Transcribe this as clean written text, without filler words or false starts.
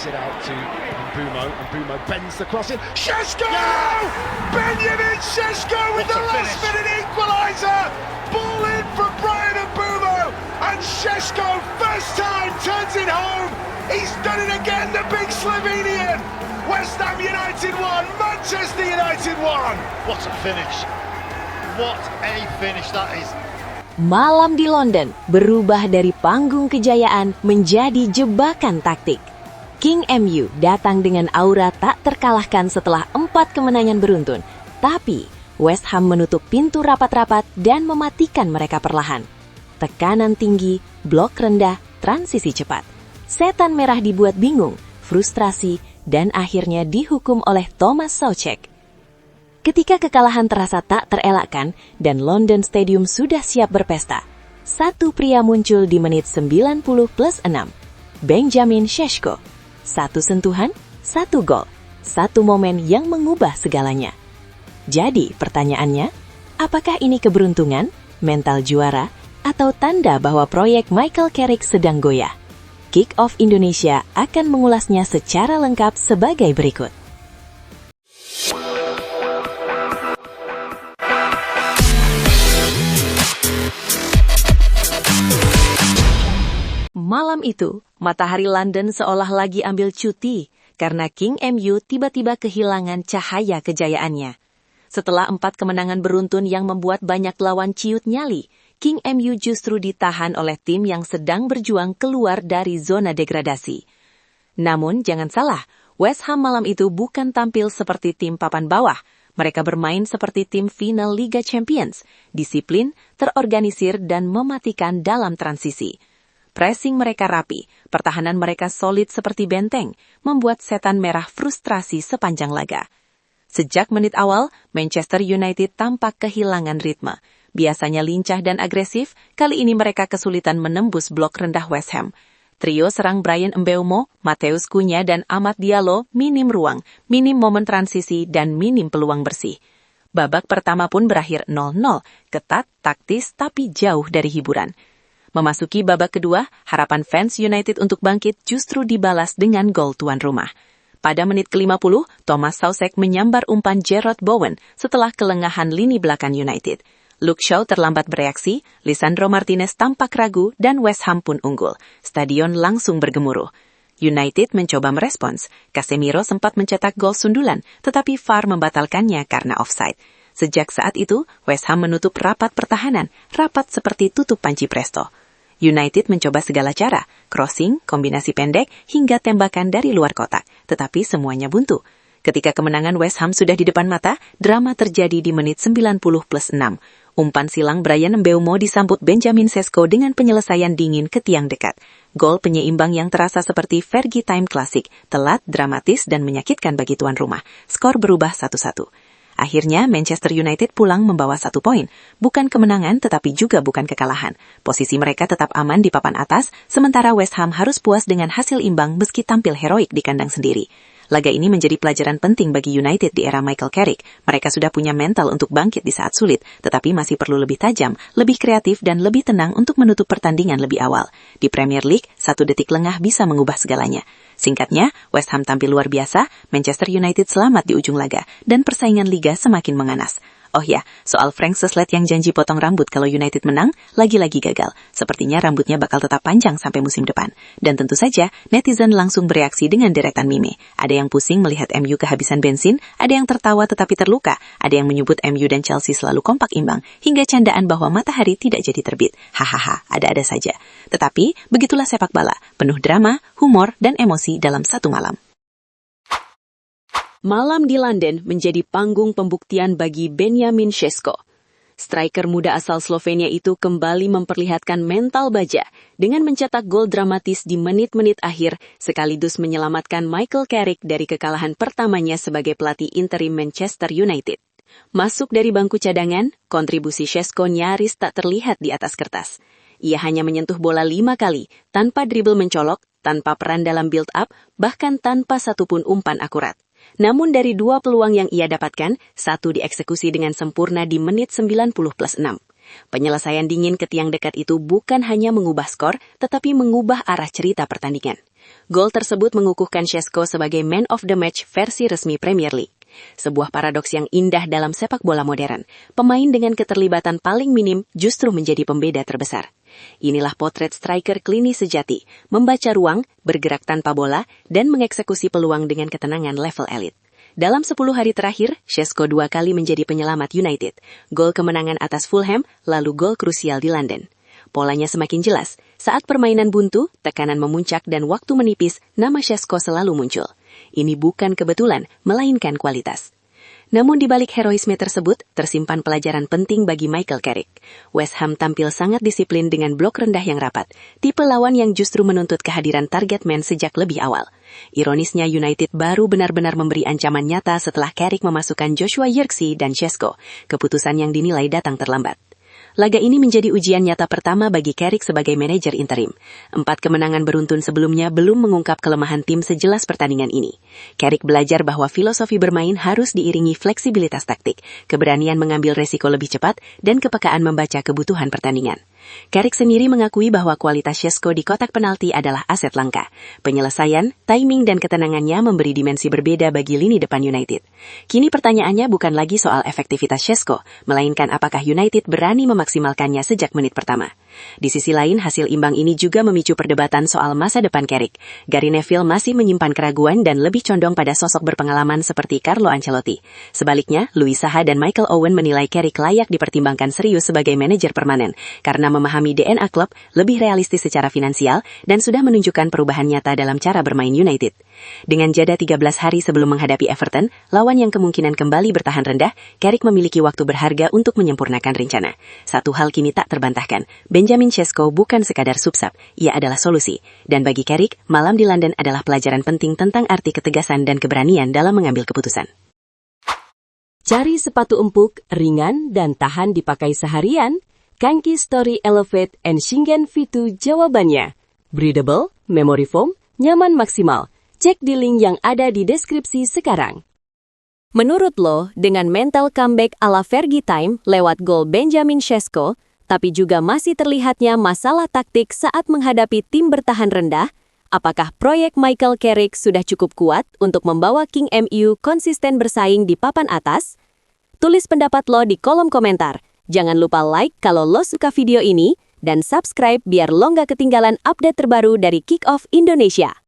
Kicks it out to Mbumo, and Mbumo bends the cross in. Šeško! Benjamin Šeško with the last-minute equaliser! Ball in from Brian Mbumo, and Šeško, first time, turns it home. He's done it again, the big Slovenian. West Ham United 1, Manchester United 1. What a finish. What a finish that is. Malam di London berubah dari panggung kejayaan menjadi jebakan taktik. King MU datang dengan aura tak terkalahkan setelah 4 kemenangan beruntun. Tapi West Ham menutup pintu rapat-rapat dan mematikan mereka perlahan. Tekanan tinggi, blok rendah, transisi cepat. Setan merah dibuat bingung, frustrasi, dan akhirnya dihukum oleh Thomas Soucek. Ketika kekalahan terasa tak terelakkan dan London Stadium sudah siap berpesta, satu pria muncul di menit 90+6, Benjamin Šeško. Satu sentuhan, satu gol, satu momen yang mengubah segalanya. Jadi pertanyaannya, apakah ini keberuntungan, mental juara, atau tanda bahwa proyek Michael Carrick sedang goyah? Kick Off Indonesia akan mengulasnya secara lengkap sebagai berikut. Malam itu, matahari London seolah lagi ambil cuti karena King MU tiba-tiba kehilangan cahaya kejayaannya. Setelah 4 kemenangan beruntun yang membuat banyak lawan ciut nyali, King MU justru ditahan oleh tim yang sedang berjuang keluar dari zona degradasi. Namun, jangan salah, West Ham malam itu bukan tampil seperti tim papan bawah. Mereka bermain seperti tim final Liga Champions, disiplin, terorganisir, dan mematikan dalam transisi. Pressing mereka rapi, pertahanan mereka solid seperti benteng, membuat setan merah frustrasi sepanjang laga. Sejak menit awal, Manchester United tampak kehilangan ritme. Biasanya lincah dan agresif, kali ini mereka kesulitan menembus blok rendah West Ham. Trio serang Brian Mbeumo, Matheus Cunha, dan Amad Diallo minim ruang, minim momen transisi, dan minim peluang bersih. Babak pertama pun berakhir 0-0, ketat, taktis, tapi jauh dari hiburan. Memasuki babak kedua, harapan fans United untuk bangkit justru dibalas dengan gol tuan rumah. Pada menit ke-50, Thomas Soucek menyambar umpan Jarrod Bowen setelah kelengahan lini belakang United. Luke Shaw terlambat bereaksi, Lisandro Martinez tampak ragu, dan West Ham pun unggul. Stadion langsung bergemuruh. United mencoba merespons. Casemiro sempat mencetak gol sundulan, tetapi VAR membatalkannya karena offside. Sejak saat itu, West Ham menutup rapat pertahanan, rapat seperti tutup panci presto. United mencoba segala cara, crossing, kombinasi pendek, hingga tembakan dari luar kotak, tetapi semuanya buntu. Ketika kemenangan West Ham sudah di depan mata, drama terjadi di menit 90+6. Umpan silang Brian Mbeumo disambut Benjamin Šeško dengan penyelesaian dingin ke tiang dekat. Gol penyeimbang yang terasa seperti Fergie Time klasik, telat, dramatis, dan menyakitkan bagi tuan rumah. Skor berubah 1-1. Akhirnya, Manchester United pulang membawa 1 poin. Bukan kemenangan, tetapi juga bukan kekalahan. Posisi mereka tetap aman di papan atas, sementara West Ham harus puas dengan hasil imbang meski tampil heroik di kandang sendiri. Laga ini menjadi pelajaran penting bagi United di era Michael Carrick. Mereka sudah punya mental untuk bangkit di saat sulit, tetapi masih perlu lebih tajam, lebih kreatif, dan lebih tenang untuk menutup pertandingan lebih awal. Di Premier League, 1 detik lengah bisa mengubah segalanya. Singkatnya, West Ham tampil luar biasa, Manchester United selamat di ujung laga, dan persaingan liga semakin mengganas. Oh ya, soal Frank Seslet yang janji potong rambut kalau United menang, lagi-lagi gagal. Sepertinya rambutnya bakal tetap panjang sampai musim depan. Dan tentu saja, netizen langsung bereaksi dengan deretan meme. Ada yang pusing melihat MU kehabisan bensin, ada yang tertawa tetapi terluka, ada yang menyebut MU dan Chelsea selalu kompak imbang, hingga candaan bahwa matahari tidak jadi terbit. Hahaha, ada-ada saja. Tetapi, begitulah sepak bola, penuh drama, humor, dan emosi dalam satu malam. Malam di London menjadi panggung pembuktian bagi Benjamin Šeško. Striker muda asal Slovenia itu kembali memperlihatkan mental baja dengan mencetak gol dramatis di menit-menit akhir sekaligus menyelamatkan Michael Carrick dari kekalahan pertamanya sebagai pelatih interim Manchester United. Masuk dari bangku cadangan, kontribusi Šeško nyaris tak terlihat di atas kertas. Ia hanya menyentuh bola 5 kali, tanpa dribble mencolok, tanpa peran dalam build-up, bahkan tanpa satupun umpan akurat. Namun dari 2 peluang yang ia dapatkan, 1 dieksekusi dengan sempurna di menit 90+6. Penyelesaian dingin ke tiang dekat itu bukan hanya mengubah skor, tetapi mengubah arah cerita pertandingan. Gol tersebut mengukuhkan Šeško sebagai Man of the Match versi resmi Premier League. Sebuah paradoks yang indah dalam sepak bola modern. Pemain dengan keterlibatan paling minim justru menjadi pembeda terbesar. Inilah potret striker klinis sejati, membaca ruang, bergerak tanpa bola, dan mengeksekusi peluang dengan ketenangan level elit. Dalam 10 hari terakhir, Šeško 2 kali menjadi penyelamat United. Gol kemenangan atas Fulham, lalu gol krusial di London. Polanya semakin jelas. Saat permainan buntu, tekanan memuncak dan waktu menipis, nama Šeško selalu muncul. Ini bukan kebetulan, melainkan kualitas. Namun di balik heroisme tersebut, tersimpan pelajaran penting bagi Michael Carrick. West Ham tampil sangat disiplin dengan blok rendah yang rapat, tipe lawan yang justru menuntut kehadiran target man sejak lebih awal. Ironisnya United baru benar-benar memberi ancaman nyata setelah Carrick memasukkan Joshua Zirkzee dan Šeško, keputusan yang dinilai datang terlambat. Laga ini menjadi ujian nyata pertama bagi Carrick sebagai manajer interim. 4 kemenangan beruntun sebelumnya belum mengungkap kelemahan tim sejelas pertandingan ini. Carrick belajar bahwa filosofi bermain harus diiringi fleksibilitas taktik, keberanian mengambil resiko lebih cepat, dan kepekaan membaca kebutuhan pertandingan. Carrick sendiri mengakui bahwa kualitas Šeško di kotak penalti adalah aset langka. Penyelesaian, timing, dan ketenangannya memberi dimensi berbeda bagi lini depan United. Kini pertanyaannya bukan lagi soal efektivitas Šeško, melainkan apakah United berani memaksimalkannya sejak menit pertama. Di sisi lain, hasil imbang ini juga memicu perdebatan soal masa depan Carrick. Gary Neville masih menyimpan keraguan dan lebih condong pada sosok berpengalaman seperti Carlo Ancelotti. Sebaliknya, Louis Saha dan Michael Owen menilai Carrick layak dipertimbangkan serius sebagai manajer permanen, karena memahami DNA klub, lebih realistis secara finansial, dan sudah menunjukkan perubahan nyata dalam cara bermain United. Dengan jeda 13 hari sebelum menghadapi Everton, lawan yang kemungkinan kembali bertahan rendah, Carrick memiliki waktu berharga untuk menyempurnakan rencana. Satu hal kini tak terbantahkan, Benjamin Šeško bukan sekadar subsab, ia adalah solusi. Dan bagi Carrick, malam di London adalah pelajaran penting tentang arti ketegasan dan keberanian dalam mengambil keputusan. Cari sepatu empuk, ringan, dan tahan dipakai seharian? Kanki Story Elevate and Shingen V2 jawabannya. Breathable, memory foam, nyaman maksimal. Cek di link yang ada di deskripsi sekarang. Menurut lo, dengan mental comeback ala Fergie Time lewat gol Benjamin Šeško, tapi juga masih terlihatnya masalah taktik saat menghadapi tim bertahan rendah, apakah proyek Michael Carrick sudah cukup kuat untuk membawa King MU konsisten bersaing di papan atas? Tulis pendapat lo di kolom komentar. Jangan lupa like kalau lo suka video ini, dan subscribe biar lo nggak ketinggalan update terbaru dari Kick Off Indonesia.